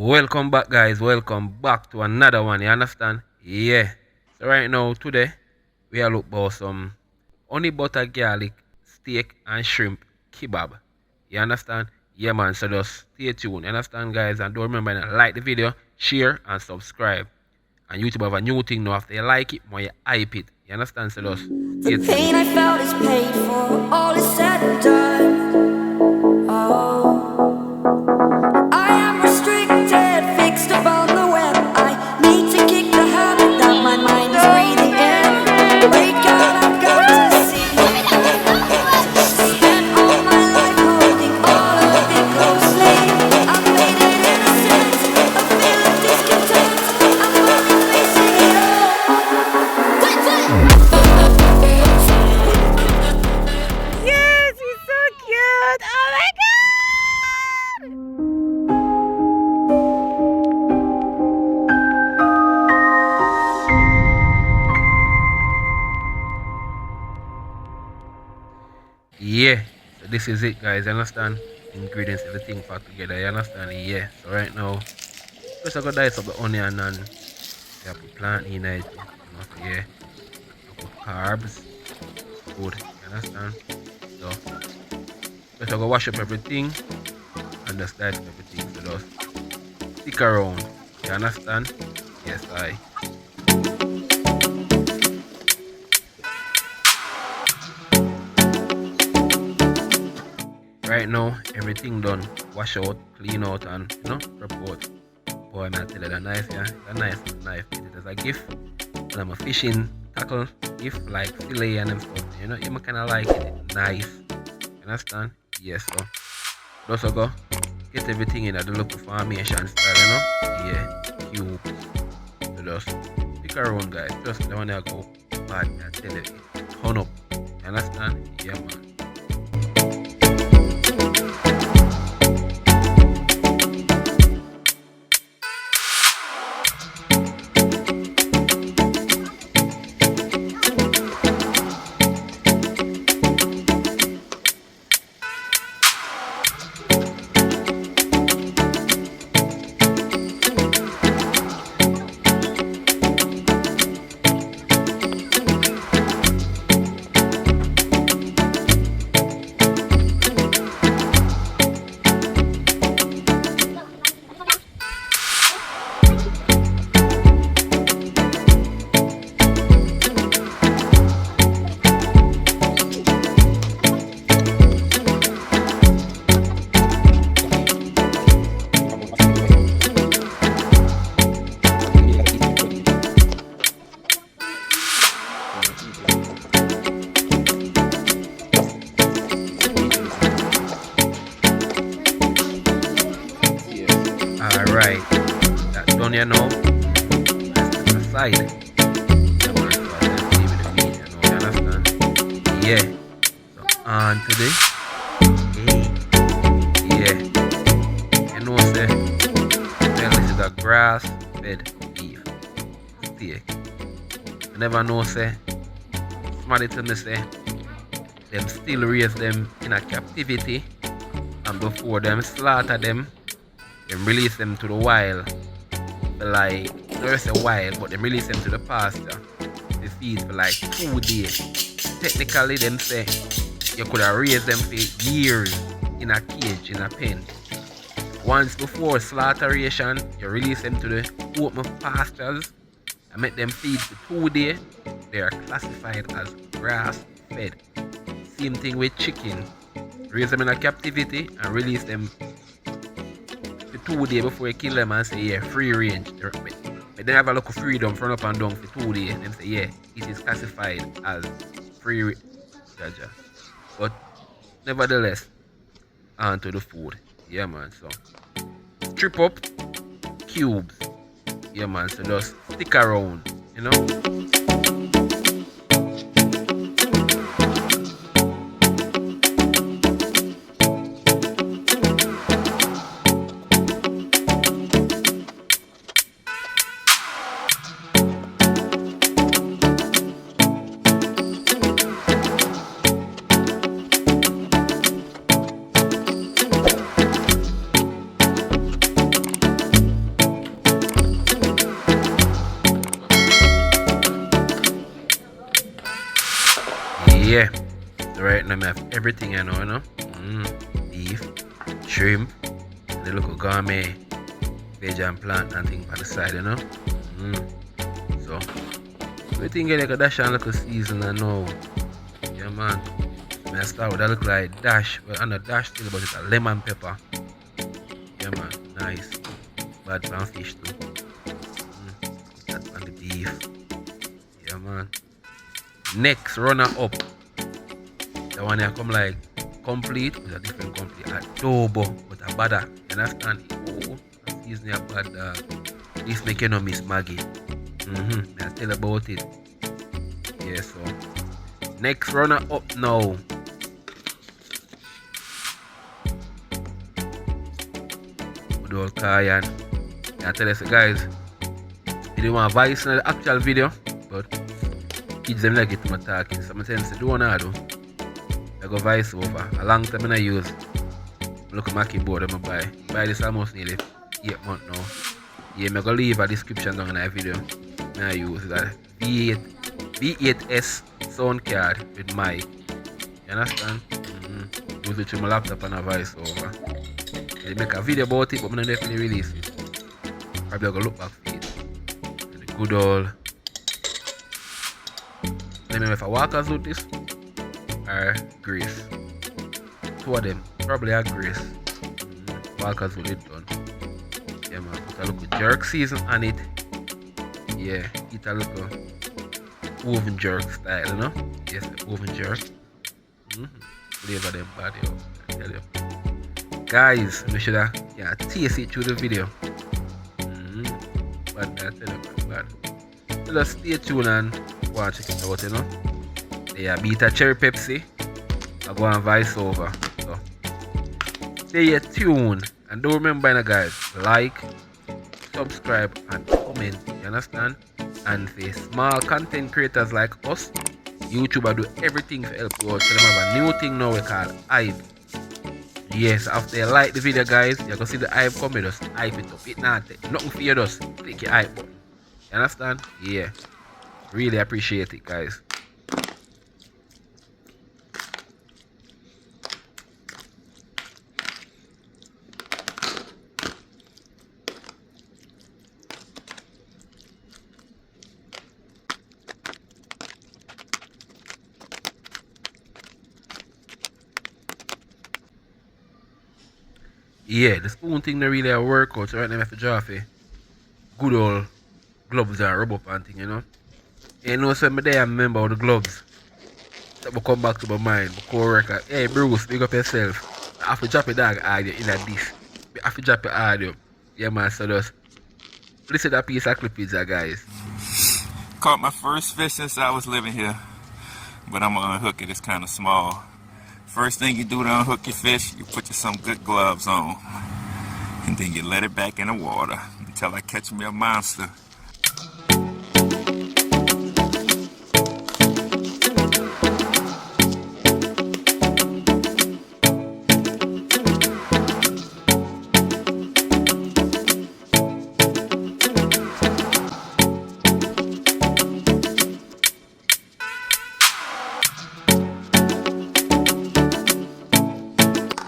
Welcome back, guys. Welcome back to another one. You understand? Yeah. So right now, today, we are look about some honey butter garlic steak and shrimp kebab. You understand? Yeah, man. So just stay tuned. You understand, guys? And don't remember to like the video, share, and subscribe. And YouTube have a new thing now. After you like it, more you hype it. You understand? So just stay The tuned. pain I felt is paid for, all is said and done. I am restricted, fixed upon the web. I need to kick the habit that my mind is breathing in. Break out, I've got to see. Spent all my life holding all of it closely. I've made it innocent, a feel of discontent. I'm finally facing it all. Yes, he's so cute. Oh my god! Yeah. So this is it, guys. You understand? Ingredients, everything put together. You understand? Yeah. So right now, first I got dice up the onion and yeah, put plant in it. So yeah, I put carbs, food. You understand? So first I go wash up everything and just dice up everything. So just stick around. You understand? Yes, I. Right now, everything done. Wash out, clean out, and prep out. Boy, man, I tell you, the knife, yeah, the knife, it is a gift. And I'm a fishing tackle gift like fillet and them stuff. You kind of like it, nice. You understand? Yes, so just go get everything in the local formation style, Yeah, cube. So just stick around, guys. Just the one I go bad, I tell you, turn up. You understand? Yeah, man. Alright, that's done, That's aside. Yeah, man, so I just leave it the meat, you understand? Yeah. So on to this. Hey. Yeah. Say, well, this is a grass fed beef steak. I never know, say, somebody tell me, say, them still raise them in a captivity, and before them slaughter them, release them to the wild. Like, not just a wild, but them release them to the pasture. They feed for like 2 days. Technically, them say you could have raised them for years in a cage, in a pen. Once before slaughteration, you release them to the open pastures and make them feed for 2 days. They are classified as grass fed. Same thing with chicken. Raise them in a captivity and release them 2 days before you kill them and say, yeah, free range. But they have a look of freedom from up and down for 2 days. Them say, yeah, it is classified as free range. But nevertheless, on to the food. Yeah, man. So strip up cubes. Yeah, man. So just stick around, Yeah. So right now I have everything you know. Beef, shrimp, the little gourmet veg and plant and thing on the side, you know. So everything get like a dash and little season and now. Yeah man. I start with a little like dash, well on a dash still but it's a lemon pepper. Yeah man, nice. Bad pan fish too. That on the beef. Yeah man. Next runner up. The one here come like complete with a different complete adobo with a butter. You understand? Oh, that seasoning a bad dog. This make you no miss Maggie. I'll tell about it. Yeah, so next runner up now. Good old Kayan. I tell us guys, you don't want voice in the actual video, but kids them like it to my talking. So I'm telling you, do what I do. I go voice over. A long time I use. Look at my keyboard I'm buy this almost nearly 8 months now. Yeah, I'm gonna leave a description down in that video. I use that V8S sound card with mic. You understand? Use it to my laptop and a voice over. They make a video about it, but I'm not definitely release it. Probably gonna look back for it. And the good old. Let me know if I walk us with this or Grace. Two of them, probably a Grace. Walkers with it done. Yeah man, put a little jerk season on it. Yeah, eat a little oven jerk style, you know? Yes, the oven jerk. Flavor them body up, I tell you. Guys, make sure that you taste it through the video. But I tell you, bad. So just stay tuned and watch it out, you know? Yeah, beat a cherry Pepsi. I go and voice over. So stay tuned and don't remember guys, like, subscribe and comment, you understand? And for small content creators like us, YouTube will do everything to help you out. So they have a new thing now we call hype. Yes, after you like the video guys, you can see the hype coming, just hype it up. It not nothing for you, just click your hype button. You understand? Yeah. Really appreciate it guys. Yeah, the spoon thing don't really work out, so right now I have to draw for good old gloves and rub up and thing, you know. You know, so I remember all the gloves that will come back to my mind. My co-worker, hey Bruce, big up yourself. I have to drop a dog audio in a dish. I have to drop a audio. Yeah man, so just listen to that piece of clippings guys. Caught my first fish since I was living here, but I'm gonna unhook it. It's kind of small. First thing you do to unhook your fish, you put you some good gloves on, and then you let it back in the water until I catch me a monster.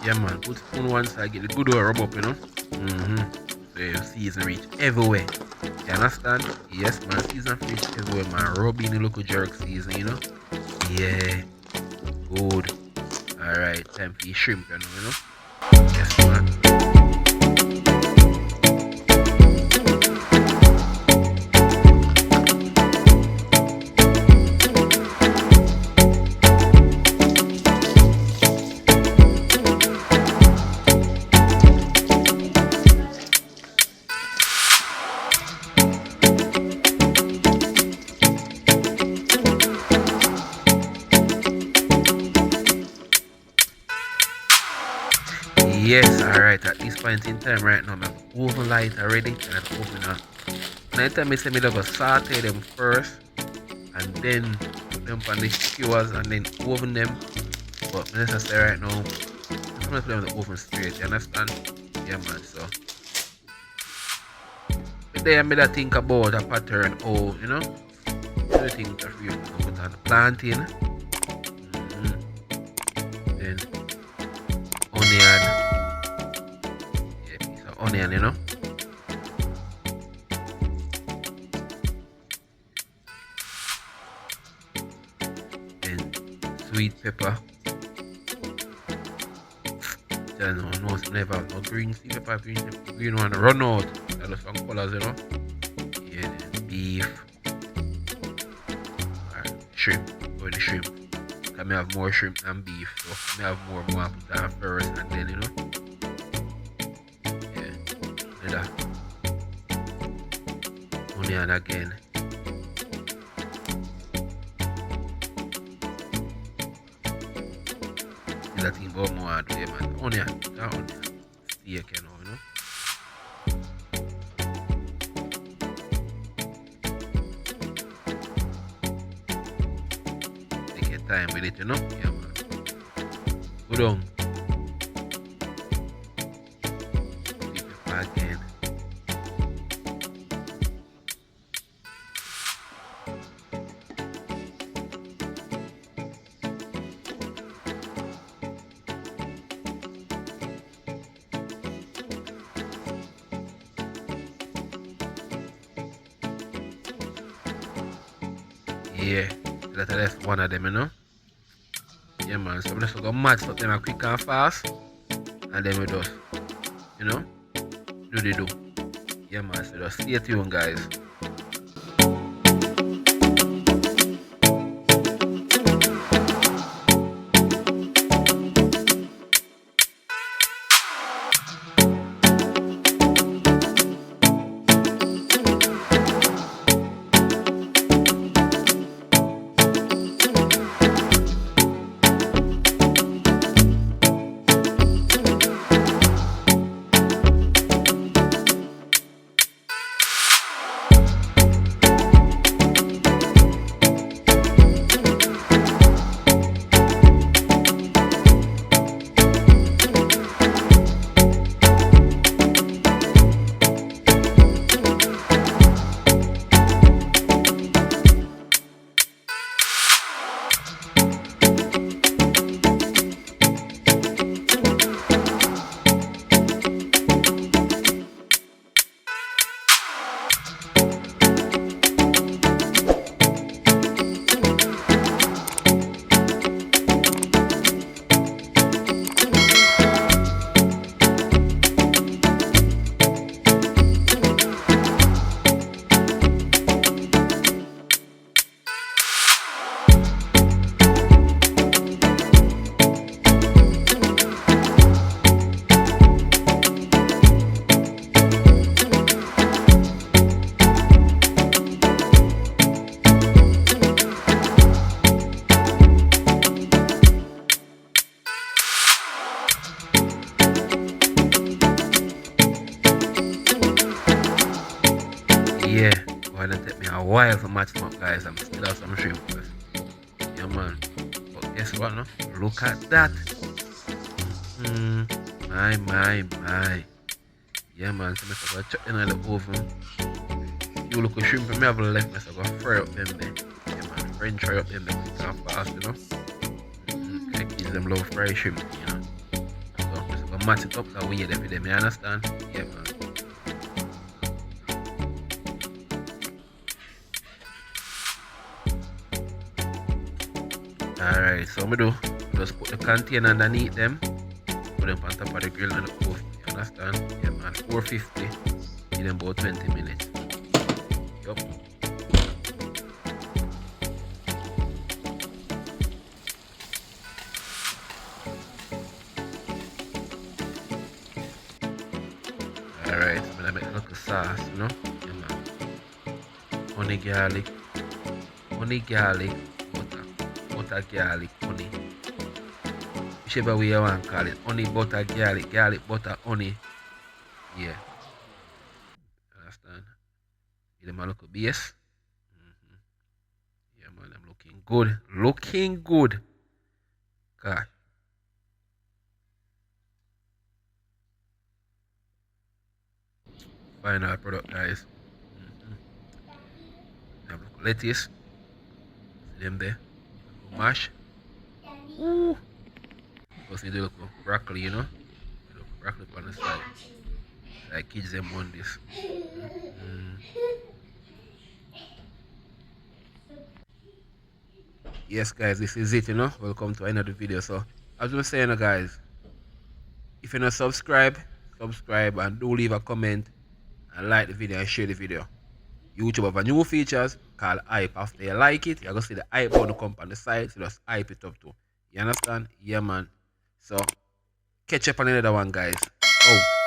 Yeah man, put spoon one side, get the good old rub up, you know. So your season reach everywhere. You understand? Yes man, season reach everywhere man. Rub in the local jerk season, you know. Yeah. Good. Alright, time for your shrimp, you know. Yes man. Yes, alright, at this point in time right now, I'm oven light already and I'm open up. Next time I say me go saute them first and then put them on the skewers and then oven them. But let's just say right now, I'm gonna put them in the oven straight, you understand? Yeah man, so today I made a think about a pattern, oh, you know, everything that we put on the planting. onion. Yeah, piece of onion, you know. Then sweet pepper. I don't know, never have no green sea pepper, green one run out. That is some colors, you know. Yeah, then beef. Alright, shrimp. Go with the shrimp. I may have more shrimp than beef, so I may have more put on first and then, you know. Yeah, do that. Onion again. See that thing about more do, yeah, man. Onion. That onion. Steak, you know. Take your time with it, you know. Yeah, man. Go down. Sweet pepper again. Yeah, that's one of them, you know. Yeah, man. So I'm just gonna match up them quick and fast, and then we just, you know, do the do. Yeah, man. So just stay tuned, guys. Yeah, why did take me a while to match them up, guys. I'm still have some shrimp first. Yeah, man. But guess what, no? Look at that. My. Yeah, man. So I'm going to chuck in the oven. You look at shrimp, I have left, I'm going to fry up them there. Yeah, man. French fry up them there quick and fast, you know. I kids them love fried shrimp, you know. So I'm just going to match it up that way there for them, you understand? Yeah, man. Alright, so I'm gonna just put the container underneath them, put them on top of the grill and the oven. You understand? Yeah, man. 450. Give them about 20 minutes. Yup. Alright, so I'm gonna make a little sauce, you know? Yeah, man. Honey garlic, butter garlic, honey. Whichever way you want to call it. Honey, butter, garlic, butter, honey. Yeah. Understand? Give them a little base. Yeah, man, I'm looking good. Looking good. Gosh. Final product, guys. Have a lettuce. See them there. Mash. Ooh. Just need a little broccoli, you know. Like kids them want this. Yes guys, this is it, you know. Welcome to another video. So as I was saying, guys, if you're not subscribe and do leave a comment and like the video and share the video. YouTube have a new features called hype. After you like it, you're gonna see the hype button come on the side, so just hype it up too. You understand? Yeah man. So catch up on another one guys. Out.